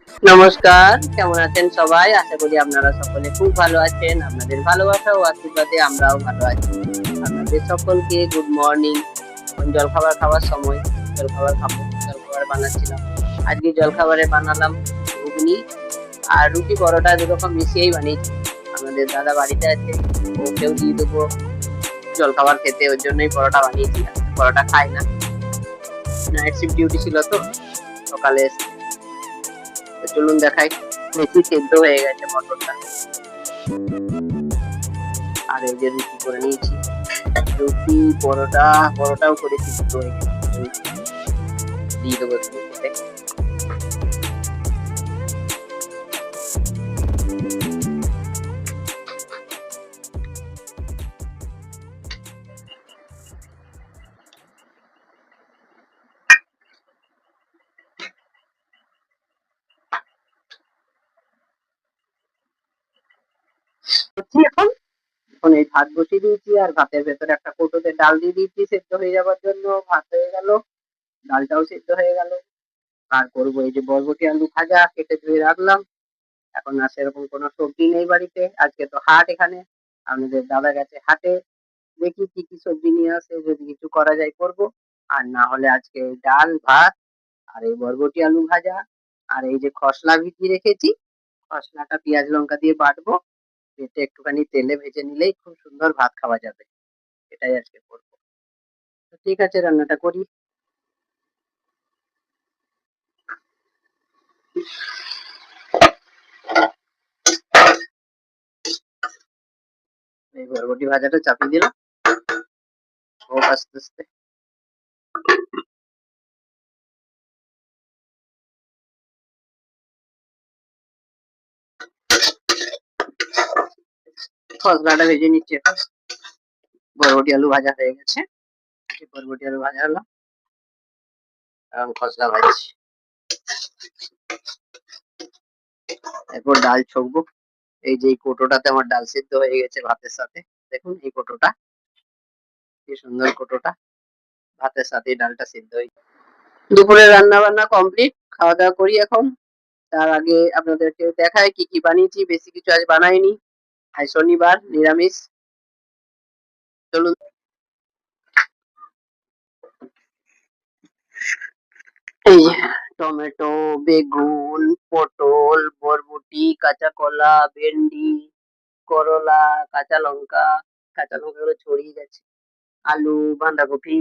নমস্কার, কেমন আছেন সবাই? আশা করি আপনারা সকলে খুব ভালো আছেন। আপনাদের ভালোবাসা ও আশীর্বাদে আমরাও ভালো আছি। আপনাদের সকলকে গুড মর্নিং। এখন জলখাবার খাওয়ার সময়। জলখাবার খাবো। জলখাবার বানাচ্ছিলাম। আজকে জলখাবারে বানালাম ঘুগনি আর রুটি পরোটা দুরকম মিশিয়েই বানিয়েছি। আপনাদের দাদা বাড়িতে আছে, ওকেও দিয়ে দেবো জলখাবার খেতে, ওর জন্যই পরোটা বানিয়েছি। পরোটা খায় না, নাইট শিফট ডিউটি ছিল তো সকালে এসে। তো চলুন দেখাই। বেশি সেদ্ধ হয়ে গেছে মটরটা। আর এই যে রুটি করে নিয়েছি, রুটি পরোটাও করেছি দুটো, দিয়ে দেবো রুটিতে। এখন এখন এই ভাত বসিয়ে দিয়েছি, আর ভাতের ভেতরে একটা কৌটোতে ডাল দিয়ে দিয়েছি সেদ্ধ হয়ে যাওয়ার জন্য। ভাত হয়ে গেল, ডালটাও সেদ্ধ হয়ে গেল। আর করবো এই যে বরবটি আলু ভাজা, কেটে ধুয়ে রাখলাম। এখন আর সেরকম কোনো সবজি নেই বাড়িতে, আজকে তো হাট এখানে, আমাদের দাদা গেছে হাটে। দেখি কি কি সবজি নিয়ে আসে, যদি কিছু করা যায় করব, আর না হলে আজকে ডাল ভাত আর এই বরবটি আলু ভাজা। আর এই যে খসলা ভিজিয়ে রেখেছি, খসলাটা পেঁয়াজ লঙ্কা দিয়ে বাটবো, বেটে একটুখানি তেলে ভেজে নিলেই খুব সুন্দর ভাত খাওয়া যাবে। এটাই আজকে করবো। তো ঠিক আছে, রান্নাটা করি। এই বরবটি ভাজাটা চাপিয়ে দিলাম, হোক আস্তে আস্তে। খসলাটা ভেজে নিচ্ছি এখন। বরবটি আলু ভাজা হয়ে গেছে, বরবটি আলু ভাজা হলো, এখন খসলা ভাজছি। এরপর ডাল ছকবো। এই যে এই কোটোটাতে আমার ডাল সিদ্ধ হয়ে গেছে ভাতের সাথে। দেখুন এই কোটোটা, কি সুন্দর কোটোটা, ভাতের সাথে ডালটা সিদ্ধ হয়ে। দুপুরে রান্না বান্না কমপ্লিট, খাওয়া দাওয়া করি এখন। তার আগে আপনাদেরকে দেখাই কি কি বানিয়েছি। বেশি কিছু আজ বানাইনি, আজ শনিবার, নিরামিষ। চলুন। এই যে টমেটো, বেগুন, পটল, বরবটি, কাঁচা কলা, ভেন্ডি, করলা, কাঁচা লঙ্কা গুলো ছড়িয়ে গেছে, আলু, বাঁধাকপি,